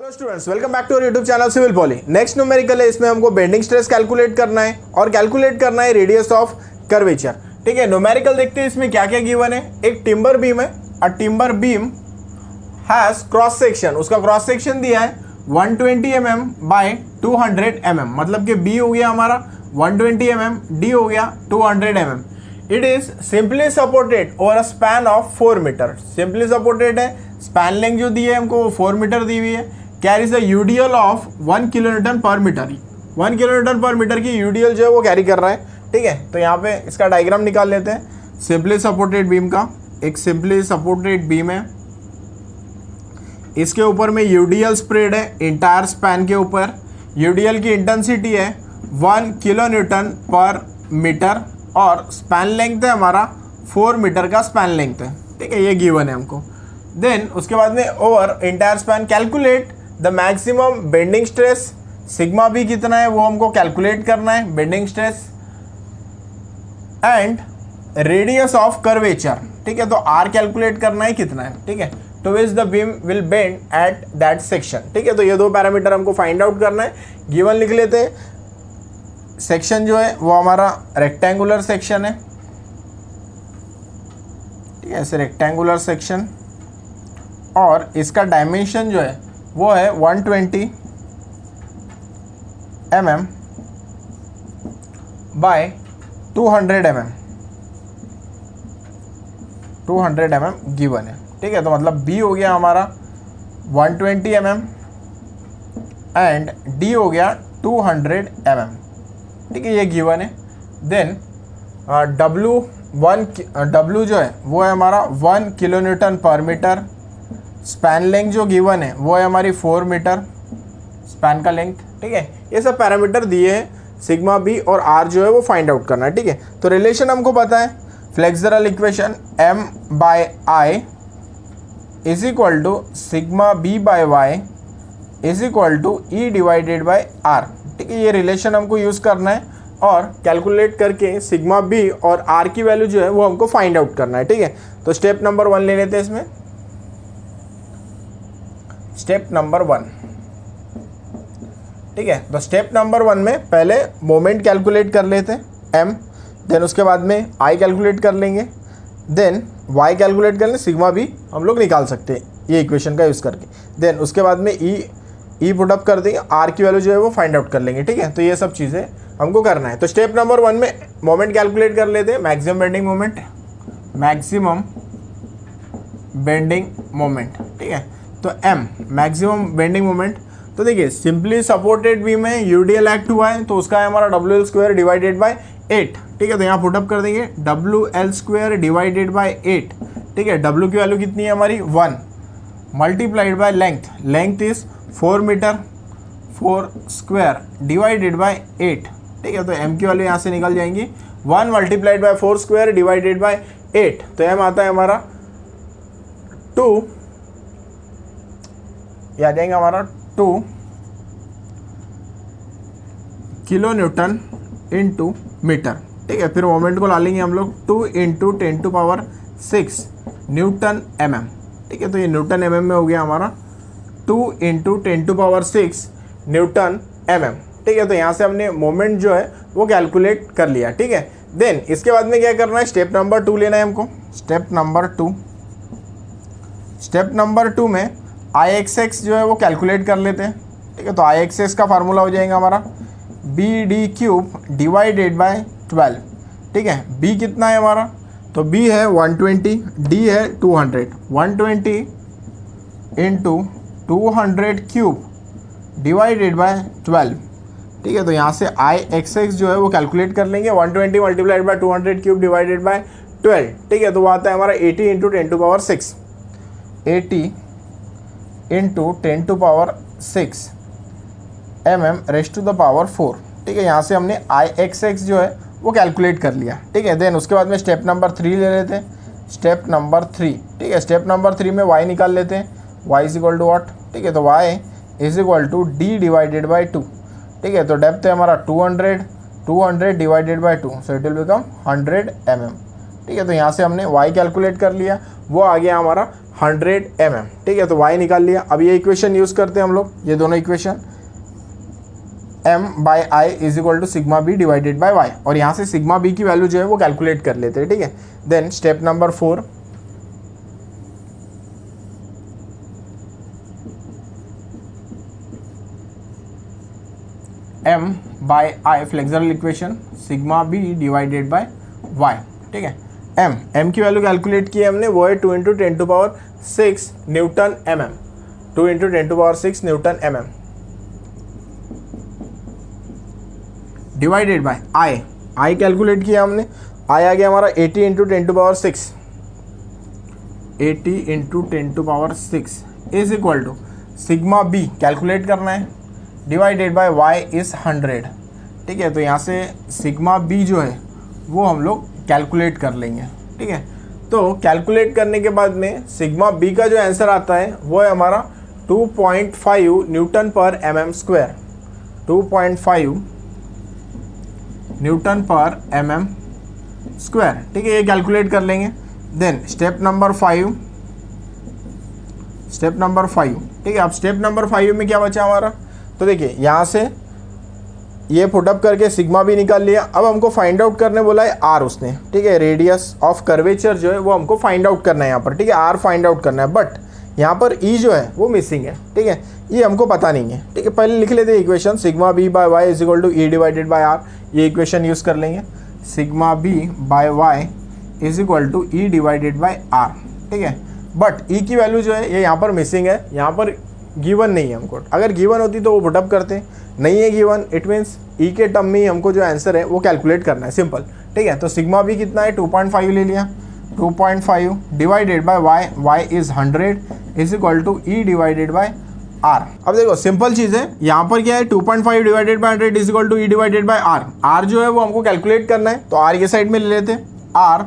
Hello students, welcome back to our YouTube channel civil poly. Next numerical है, इसमें हमको bending stress calculate करना है और कैलकुलेट करना है रेडियस ऑफ कर्वेचर। ठीक है, न्यूमेरिकल देखते हैं इसमें क्या क्या गिवन है। एक टिम्बर बीम है, a timber beam has cross section, उसका क्रॉस सेक्शन दिया है 120 mm बाय 200 mm, मतलब कि बी हो गया हमारा 120 mm, डी हो गया 200 mm। It is simply supported over a span of 4 metre. Simply supported है, स्पैन लेंथ जो दी है हमको वो 4 मीटर दी हुई है। Carries a UDL of 1 kilonewton per metre. 1 kilonewton per metre की यूडीएल जो है वो कैरी कर रहा है। ठीक है, तो यहाँ पे इसका डायग्राम निकाल लेते हैं। सिंपली सपोर्टेड बीम का एक सिंपली सपोर्टेड बीम है, इसके ऊपर में यूडीएल स्प्रेड है इंटायर स्पैन के ऊपर। यूडीएल की इंटेंसिटी है 1 किलोन्यूटन पर मीटर और स्पैन लेंथ है हमारा 4 मीटर का स्पैन लेंथ है। ठीक है, ये गिवन है हमको। देन उसके बाद में over entire span calculate the maximum bending stress. Sigma b कितना है वो हमको कैलकुलेट करना है, bending stress and radius of curvature. ठीक है, तो आर कैलकुलेट करना है कितना है। ठीक है, to which the beam will bend at that section. ठीक है, तो ये दो पैरामीटर हमको फाइंड आउट करना है। गिवन लिख लेते हैं। सेक्शन जो है वो हमारा रेक्टेंगुलर सेक्शन है। ठीक है, ऐसे रेक्टेंगुलर सेक्शन और इसका डायमेंशन जो है वो है 120 mm by 200 mm। 200 mm given है। ठीक है, तो मतलब बी हो गया हमारा 120 mm एंड डी हो गया 200 mm। ठीक है, ये गिवन है। देन डब्ल्यू जो है वो है हमारा 1 kilonewton per metre. Span length जो गिवन है वो है हमारी 4 मीटर स्पैन का लेंथ। ठीक है, ये सब पैरामीटर दिए हैं। सिग्मा बी और आर जो है वो फाइंड आउट करना है। ठीक है, तो रिलेशन हमको पता है, flexural equation m by I is equal to sigma b by y is equal to E divided by r. ठीक है, ये रिलेशन हमको यूज़ करना है और कैलकुलेट करके सिग्मा बी और आर की वैल्यू जो है वो हमको फाइंड आउट करना है। ठीक है, तो स्टेप नंबर 1 ले लेते हैं इसमें। Step number 1। ठीक है, तो स्टेप नंबर 1 में पहले मोमेंट कैलकुलेट कर लेते हैं m, देन उसके बाद में i कैलकुलेट कर लेंगे, देन y कैलकुलेट कर लें, सिग्मा भी हम लोग निकाल सकते हैं ये इक्वेशन का यूज़ करके। देन उसके बाद में ई पुटअप कर देंगे, r की वैल्यू जो है वो फाइंड आउट कर लेंगे। ठीक है, तो ये सब चीज़ें हमको करना है। तो स्टेप नंबर 1 में मोमेंट कैलकुलेट कर लेते हैं। Maximum bending moment, maximum bending moment. ठीक है, तो m मैक्सिमम बेंडिंग मोमेंट। तो देखिए सिंपली सपोर्टेड बीम में यूडीएल एक्ट हुआ है तो उसका है हमारा W L square divided by 8। ठीक है, तो यहाँ पुटअप कर देंगे W L square divided by 8। ठीक है, w की वैल्यू कितनी है हमारी 1 multiplied by length. Length is 4 metre, 4 square divided by 8। ठीक है, तो m की वैल्यू यहाँ से निकल जाएंगी 1 multiplied bye 4 square divided by 8। तो m आता है हमारा 2, आ जाएगा हमारा 2 किलो न्यूटन इंटू मीटर। ठीक है, फिर मोमेंट को ला लेंगे हम लोग 2 इंटू 10⁶ न्यूटन mm। ठीक है, तो ये न्यूटन mm में हो गया हमारा 2 इंटू 10⁶ न्यूटन mm। ठीक है, तो यहाँ से हमने मोमेंट जो है वो कैलकुलेट कर लिया। ठीक है, देन इसके बाद में क्या करना है, स्टेप नंबर 2 लेना है हमको। स्टेप नंबर 2 में IXX जो है वो कैलकुलेट कर लेते हैं। ठीक है, तो IXX का फार्मूला हो जाएगा हमारा BD³ डिवाइडेड बाय 12। ठीक है, B कितना है हमारा, तो B है 120, D है 200। 120 इंटू 200³ डिवाइडेड बाय 12। ठीक है, तो यहाँ से IXX जो है वो कैलकुलेट कर लेंगे 120 मल्टीप्लाइड बाय 200³ डिवाइडेड बाय 12। ठीक है, तो वो आता है हमारा 80 into 10⁶ 80 into 10⁶ mm raised to the power 4। ठीक है, यहाँ से हमने IXX जो है वो कैलकुलेट कर लिया। ठीक है, देन उसके बाद में स्टेप नंबर 3 ले लेते हैं। Step number 3। ठीक है, स्टेप नंबर 3 में y निकाल लेते हैं। y is equal to what, ठीक है, तो y is equal to d divided by 2। ठीक है, तो डेप्थ है हमारा 200 divided by 2, so it will become 100 mm। ठीक है। तो यहाँ से हमने y कैलकुलेट कर लिया, वो आ गया हमारा 100 mm, ठीक है। तो y निकाल लिया। अब ये इक्वेशन यूज़ करते हैं हम लोग, ये दोनों equation m/i is equal to sigma b divided by y, और यहाँ से सिग्मा बी की वैल्यू जो है वो कैलकुलेट कर लेते हैं, ठीक है। Then step number 4, m/i flexural equation sigma b divided by y, ठीक है। m की वैल्यू कैलकुलेट की है हमने, वो है 2 × 10⁶ Newton mm, 2 × 10⁶ Newton mm divided by I calculate किया हमने, आई आ गया हमारा 80 × 10⁶, 80 × 10⁶ is equal to sigma b calculate करना है, डिवाइडेड बाय वाई इज़ 100, ठीक है। तो यहाँ से सिग्मा बी जो है वो हम लोग कैलकुलेट कर लेंगे, ठीक है। तो कैलकुलेट करने के बाद में सिग्मा बी का जो आंसर आता है वो है हमारा 2.5 न्यूटन पर mm², 2.5 न्यूटन पर mm², ठीक है। ये कैलकुलेट कर लेंगे। देन स्टेप नंबर 5, ठीक है। अब स्टेप नंबर 5 में क्या बचा हमारा, तो देखिए यहाँ से ये पुटअप करके सिग्मा भी निकाल लिया। अब हमको फाइंड आउट करने बोला है आर उसने, ठीक है। रेडियस ऑफ कर्वेचर जो है वो हमको फाइंड आउट करना है यहाँ पर, ठीक है। आर फाइंड आउट करना है, बट यहाँ पर ई जो है वो मिसिंग है, ठीक है। ये हमको पता नहीं है, ठीक है। पहले लिख लेते हैं equation, sigma b by y is equal to E divided by r, ये इक्वेशन यूज़ कर लेंगे। Sigma b by y is equal to E divided by r, ठीक है। बट ई की वैल्यू जो है ये यहाँ पर मिसिंग है, यहाँ पर गिवन नहीं है हमको। अगर गिवन होती तो वो पुटअप करते, नहीं है गिवन, इट मीन्स ई के टर्म में ही हमको जो आंसर है वो कैलकुलेट करना है, सिंपल, ठीक है। तो सिग्मा बी कितना है 2.5 ले लिया, 2.5 divided by y, y is 100 is equal to E divided by r. अब देखो सिंपल चीज़ है, यहाँ पर क्या है 2.5 divided by 100 is equal to E divided by r. R जो है वो हमको कैलकुलेट करना है, तो आर के साइड में ले लेते हैं, आर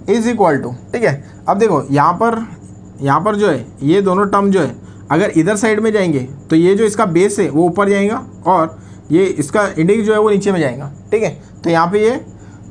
इज इक्वल टू, ठीक है। अब देखो यहाँ पर जो है ये दोनों टर्म जो है अगर इधर साइड में जाएंगे तो ये जो इसका बेस है वो ऊपर जाएगा और ये इसका इंडेक्स जो है वो नीचे में जाएगा, ठीक है। तो यहाँ पे ये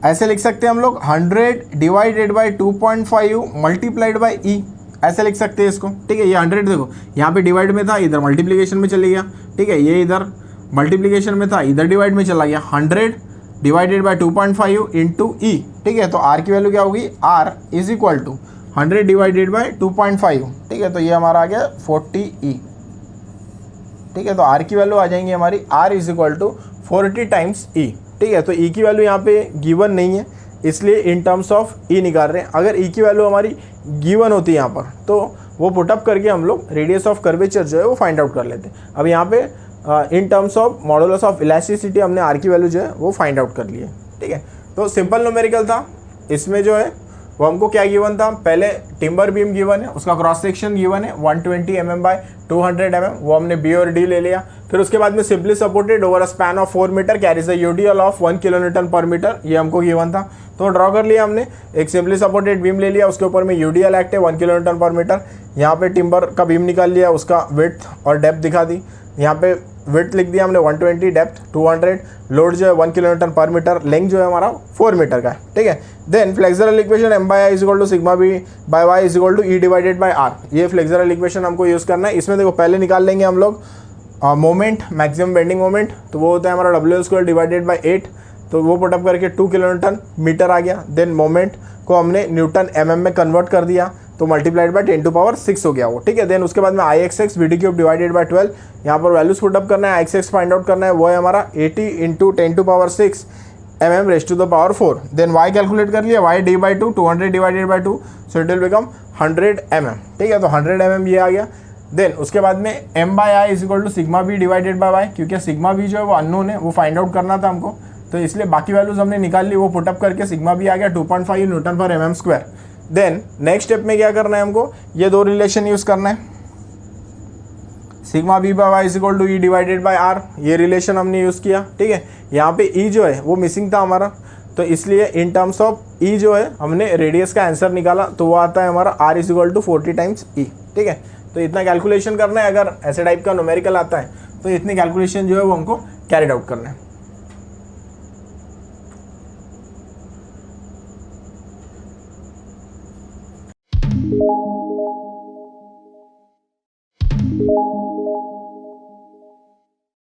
ऐसे लिख सकते हैं हम लोग 100 divided by 2.5 multiplied by E, ऐसे लिख सकते हैं इसको, ठीक है। ये 100 देखो यहाँ पे डिवाइड में था, इधर मल्टीप्लिकेशन में चले गया, ठीक है। ये इधर मल्टीप्लिकेशन में था, इधर डिवाइड में चला गया, 100 डिवाइडेड बाई 2.5 इंटू ई, ठीक है। तो आर की वैल्यू क्या होगी, r is equal to 100 divided by 2.5, ठीक है। तो ये हमारा आ गया 40E, ठीक है। तो आर की वैल्यू आ जाएंगी हमारी, r is equal to 40 times e, ठीक है। तो ई की वैल्यू यहाँ पे गिवन नहीं है, इसलिए इन टर्म्स ऑफ ई निकाल रहे हैं। अगर ई की वैल्यू हमारी गिवन होती है यहाँ पर तो वो पुटअप करके हम लोग रेडियस ऑफ कर्वेचर जो है वो फाइंड आउट कर लेते हैं। अब यहाँ पे in terms of modulus of elasticity हमने आर की वैल्यू जो है वो फाइंड आउट कर ली है, ठीक है। तो सिंपल न्यूमेरिकल था, इसमें जो है वो हमको क्या गिवन था, पहले टिम्बर बीम गिवन है, उसका क्रॉस सेक्शन गिवन है 120 mm बाय 200 mm, वो हमने बी और डी ले लिया। फिर उसके बाद में simply supported over a span of 4 metre carries a UDL of 1 kilonewton per metre, ये हमको गिवन था। तो ड्रॉ कर लिया हमने, एक सिंपली सपोर्टेड बीम ले लिया, उसके ऊपर में यूडीएल एक्ट है 1 किलोन्यूटन पर मीटर। यहाँ पे टिम्बर का बीम निकाल लिया, उसका विड्थ और डेप्थ दिखा दी। यहाँ पे विड्थ लिख दिया हमने 120, डेप्थ 200, लोड जो है 1 किलोन्यूटन पर मीटर, लेंथ जो है हमारा 4 मीटर का है, ठीक है। Then flexural equation m/i is equal to sigma b by y is equal to E divided by r, ये फ्लेक्सरल इक्वेशन हमको यूज़ करना है। इसमें देखो पहले निकाल लेंगे हम लोग मोमेंट, मैक्सिमम बेंडिंग मोमेंट, तो वो होता है हमारा W² डिवाइडेड बाय 8, तो वो पुटअप करके 2 किलोन्यूटन मीटर आ गया। देन मोमेंट को हमने न्यूटन mm में कन्वर्ट कर दिया, तो मल्टीप्लाइड बाय 10⁶ हो गया वो, ठीक है। देन उसके बाद में IXX VD³ डिवाइडेड बाय 12, यहाँ पर वैल्यूज पुटअप करना है, IXX फाइंड आउट करना है, वो है हमारा 80 × 10⁶ mm raise to the power 4। Then y calculate कर लिया, y d/2 200 divided by 2, so it will become 100 mm, ठीक है। तो 100 mm ये आ गया। देन उसके बाद में m/i is equal to sigma b divided by y, क्योंकि सिग्मा बी जो है वो अननोन है, वो फाइंड आउट करना था हमको, तो इसलिए बाकी वैल्यूज हमने निकाल ली, वो पुटअप करके सिग्मा बी आ गया 2.5 न्यूटन पर mm²। देन नेक्स्ट स्टेप में क्या करना है हमको, ये दो रिलेशन यूज़ करना है, sigma b by y is equal to E divided by r, ये रिलेशन हमने यूज़ किया, ठीक है। यहाँ पे ई जो है वो मिसिंग था हमारा, तो इसलिए इन टर्म्स ऑफ ई जो है हमने रेडियस का आंसर निकाला, तो वो आता है हमारा r is equal to 40 times e, ठीक है। तो इतना कैलकुलेशन करना है, अगर ऐसे टाइप का न्यूमेरिकल आता है तो इतनी कैलकुलेशन जो है वो हमको कैरिड आउट करना है। you